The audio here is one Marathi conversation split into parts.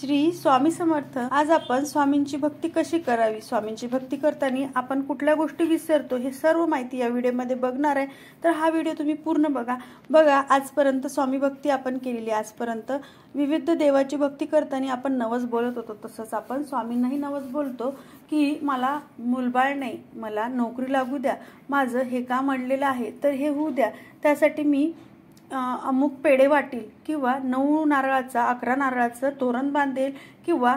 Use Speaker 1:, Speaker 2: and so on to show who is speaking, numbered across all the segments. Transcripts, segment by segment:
Speaker 1: श्री स्वामी समर्थ। आज आपण स्वामींची भक्ती कशी करावी, स्वामींची भक्ती करताना आपण कुठल्या गोष्टी विसरतो हे सर्व माहिती या व्हिडिओमध्ये बघणार आहे। तर हा व्हिडिओ तुम्ही पूर्ण बघा। आजपर्यंत स्वामी भक्ती आपण केलेली, आजपर्यंत विविध देवाची भक्ती करताना आपण नवस बोलत होतो, तसंच आपण स्वामींनाही नवस बोलतो की मला मुलबाळ नाही, मला नोकरी लागू द्या, माझं हे काम अडलेलं आहे तर हे होऊ द्या, त्यासाठी मी अमुक पेढे वाटील किंवा 9 नारळाचा 11 नारळाचं तोरण बांधेल किंवा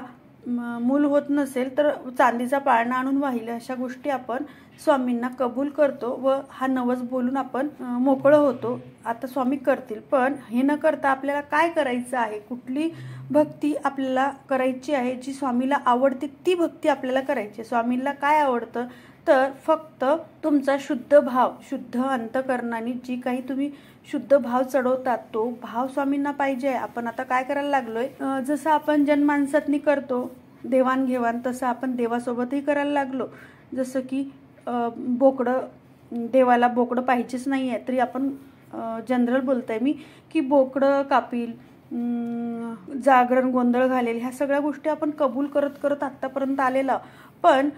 Speaker 1: मूल होत नसेल तर चांदीचा पाळणा आणून वाहिल, अशा गोष्टी आपण स्वामींना कबूल करतो व हा नवस बोलून आपण मोकळं होतो। आता स्वामी करतील, पण हे न करता आपल्याला काय करायचं आहे, कुठली भक्ती आपल्याला करायची आहे जी स्वामीला आवडते ती भक्ती आपल्याला करायची। स्वामींना काय आवडतं तर फक्त तुमचा शुद्ध भाव, शुद्ध अंतकरणाने जी काही तुम्ही शुद्ध भाव चढवतात तो भाव स्वामींना पाहिजे। आपण आता काय करायला लागलोय, जसं आपण जनमानसातनी करतो देवाणघेवाण, तसं आपण देवासोबतही करायला लागलो। जसं की बोकडं, देवाला बोकडं पाहिजेच नाही आहे तरी आपण जनरल बोलताय मी की बोकडं कापील, जागरण गोंधळ घालेल, ह्या सगळ्या गोष्टी आपण कबूल करत करत आतापर्यंत आलेला। पण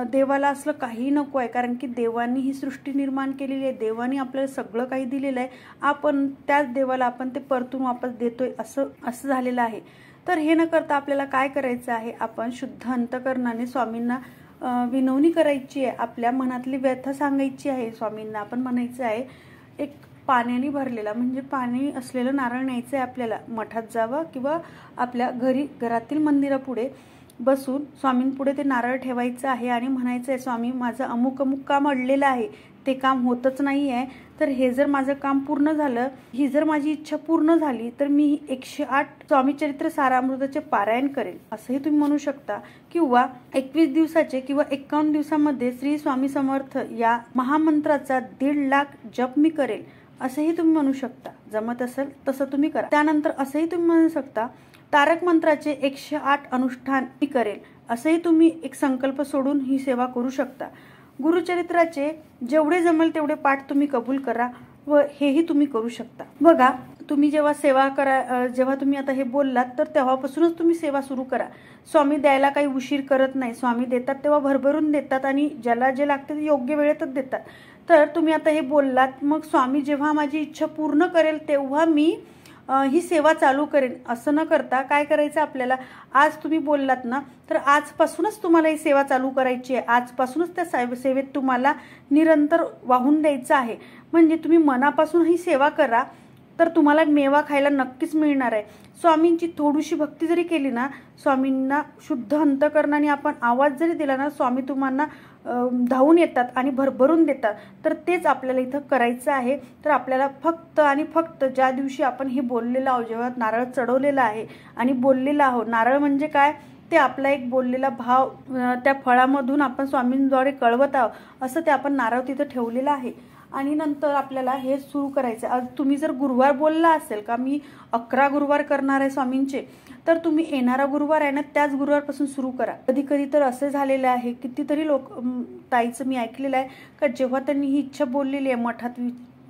Speaker 1: देवाला असलं काही नको आहे, कारण की देवानी ही सृष्टी निर्माण केलेली आहे, देवानी आपल्याला सगळं काही दिलेलं आहे, आपण त्याच देवाला आपण ते परतून वापस देतोय, असं झालेलं आहे। तर हे न करता आपल्याला काय करायचं आहे, आपण शुद्ध अंतकरणाने स्वामींना विनवणी करायची आहे, आपल्या मनातली व्यथा सांगायची आहे स्वामींना। आपण म्हणायचं आहे एक पाण्याने भरलेला म्हणजे पाणी असलेलं नारळ न्यायचं आहे आपल्याला, मठात जावं किंवा आपल्या घरातील मंदिरापुढे बसून स्वामींपुढे ते नारळ ठेवायचं आहे आणि म्हणायचं आहे स्वामी माझं अमुक अमुक काम अडलेलं आहे, ते काम होतच नाही आहे, तर हे जर माझं काम पूर्ण झालं, ही जर माझी इच्छा पूर्ण झाली तर मी 108 स्वामी चरित्र सारामृताचे पारायण करेल, असंही तुम्ही म्हणू शकता। किंवा 21 दिवसाचे किंवा 51 दिवसामध्ये श्री स्वामी समर्थ या महामंत्राचा 1.5 लाख जप मी करेल, असंही तुम्ही म्हणू शकता। जमत असेल तसं तुम्ही करा। त्यानंतर असंही तुम्ही म्हणू शकता तारक मंत्राचे 108 अनुष्ठान मी करेल, असंही तुम्ही एक संकल्प सोडून ही सेवा करू शकता। गुरुचरित्राचे जेवढे जमेल तेवढे पाठ तुम्ही कबूल करा व हेही तुम्ही करू शकता। बघा, तुम्ही जेव्हा सेवा करा, जेव्हा तुम्ही आता हे बोललात तर तेव्हापासूनच तुम्ही सेवा सुरू करा। स्वामी द्यायला काही उशीर करत नाही, स्वामी देतात तेव्हा भरभरून देतात आणि ज्याला जे लागते ते योग्य वेळेतच देतात। तर तुम्ही आता हे बोललात, मग स्वामी जेव्हा माझी इच्छा पूर्ण करेल तेव्हा मी ही सेवा चालू करेन, असं न करता काय करायचं आपल्याला, आज तुम्ही बोललात ना तर आजपासूनच तुम्हाला ही सेवा चालू करायची आहे, आजपासूनच त्या सेवेत तुम्हाला निरंतर वाहून द्यायचं आहे। म्हणजे तुम्ही मनापासून ही सेवा करा तर तुम्हाला मेवा खायला नक्कीच मिळणार आहे। स्वामींची थोडीशी भक्ती जरी केली ना, स्वामींना शुद्ध अंतकरणाने आपण आवाज जरी दिला ना, स्वामी तुम्हाला धावून येतात आणि भरभरून देतात। तर तेच आपल्याला इथं करायचं आहे। तर आपल्याला फक्त आणि फक्त ज्या दिवशी आपण हे बोललेलं आहोत, जेव्हा नारळ चढवलेला आहे आणि बोललेलं आहोत, नारळ म्हणजे काय ते आपला एक बोललेला भाव त्या फळामधून आपण स्वामींद्वारे कळवत आहोत, असं ते आपण नारळ तिथं ठेवलेलं आहे। आणि नंतर आपल्याला हे सुरू करायचं। आज तुम्ही जर गुरुवार बोलला असेल का मी 11 गुरुवार करणार आहे स्वामींचे, तर तुम्ही येणारा गुरुवार आहे ना त्याच गुरुवारपासून सुरू करा। कधी कधी तर असे झालेले आहे, कितीतरी लोक ताईचं मी ऐकलेलं आहे का जेव्हा त्यांनी ही इच्छा बोललेली आहे, मठात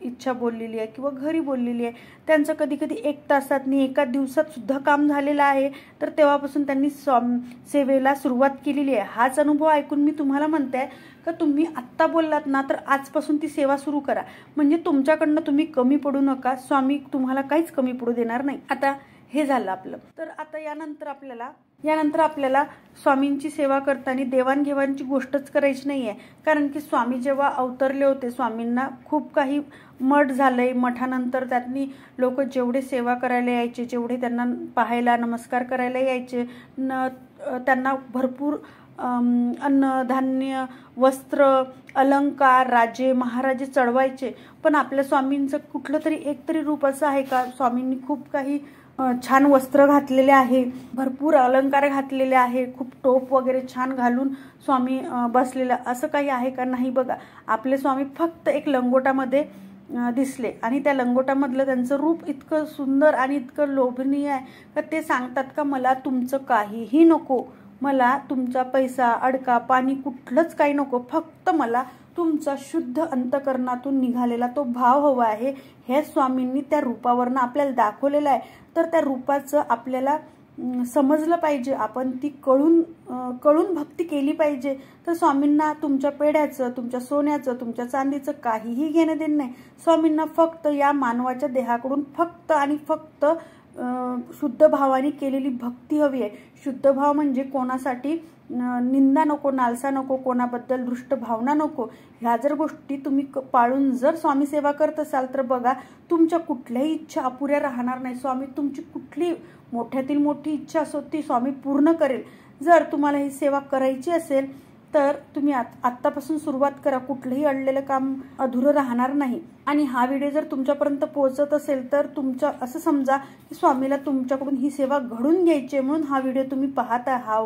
Speaker 1: इच्छा बोललेली आहे किंवा घरी बोललेली आहे, त्यांचं कधी कधी 1 तासातनी 1 दिवसात सुद्धा काम झालेलं आहे, तर तेव्हापासून त्यांनी सेवेला सुरुवात केलेली आहे। हाच अनुभव ऐकून मी तुम्हाला म्हणते का तुम्ही आत्ता बोललात ना तर आजपासून ती सेवा सुरू करा, म्हणजे तुमच्याकडनं तुम्ही कमी पडू नका, स्वामी तुम्हाला काहीच कमी पडू देणार नाही। आता हे झालं आपलं। तर आता यानंतर आपल्याला स्वामींची सेवा करताना देवाणघेवाणची गोष्टच करायची नाही आहे, कारण की स्वामी जेव्हा अवतरले होते, स्वामींना खूप काही मठ झालंय, मठानंतर त्यांनी लोक जेवढे सेवा करायला यायचे, जेवढे त्यांना पाहायला नमस्कार करायला यायचे, त्यांना भरपूर अन्न धान्य वस्त्र अलंकार राजे महाराजे चढवायचे, पण आपल्या स्वामींचं कुठलं तरी एक तरी रूप असं आहे का स्वामींनी खूप काही छान वस्त्र घातलेले आहे, भरपूर अलंकार घातलेले आहे, खूप टोप वगैरे छान घालून स्वामी बसलेला, असं काही आहे का? नाही बघा, आपले स्वामी फक्त एक लंगोटामध्ये दिसले आणि त्या लंगोटामधलं त्यांचं रूप इतकं सुंदर आणि इतकं लोभनीय आहे का ते सांगतात का मला तुमचं काहीही नको, मला तुमचा पैसा अडका पाणी कुठलंच काही नको, फक्त मला तुमचा शुद्ध अंतकरणातून निघालेला तो भाव हवा आहे। हे स्वामींनी त्या रूपावरनं आपल्याला दाखवलेलं आहे। तर त्या रूपाचं आपल्याला समजलं पाहिजे, आपण ती कळून भक्ती केली पाहिजे. तर स्वामींना तुमच्या पेढ्याचं, तुमच्या सोन्याचं, तुमच्या चांदीचं काहीही घेणं देणं नाही. स्वामींना फक्त या मानवाच्या देहाकडून फक्त आणि फक्त शुद्ध भावाने केलेली भक्ती हवी आहे. शुद्ध भाव म्हणजे कोणासाठी निंदा नको, नालसा नको, कोणाबद्दल दृष्ट भावना नको. ह्या जर गोष्टी तुम्ही पाळून जर स्वामी सेवा करत असाल तर बघा, तुमच्या कुठल्याही इच्छा अपुऱ्या राहणार नाही. स्वामी तुमची कुठली मोठ्यातील मोठी इच्छा असो ती स्वामी पूर्ण करेल. जर तुम्हाला ही सेवा करायची असेल तर तुम्ही आत्तापासून सुरुवात करा. कुठलंही अडलेलं काम अधुरं राहणार नाही. आणि हा व्हिडिओ जर तुमच्यापर्यंत पोहोचत असेल तर तुमच्या असं समजा की स्वामीला तुमच्याकडून ही सेवा घडून घ्यायची म्हणून हा व्हिडिओ तुम्ही पाहता, हा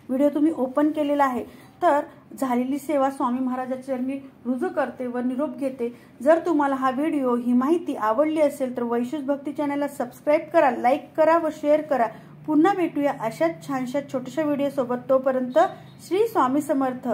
Speaker 1: व्हिडिओ तुम्ही ओपन केलेला आहे. तर झालेली सेवा स्वामी महाराजांच्या चरणी रुजू करते व निरोप घेते. जर तुम्हाला हा व्हिडिओ, ही माहिती आवडली असेल तर वैशूज भक्ती चॅनलला सबस्क्राईब करा, लाईक करा व शेअर करा. पुन्हा भेटूया अशाच छानशा छोट्याशा व्हिडिओ सोबत. तोपर्यंत श्री स्वामी समर्थ.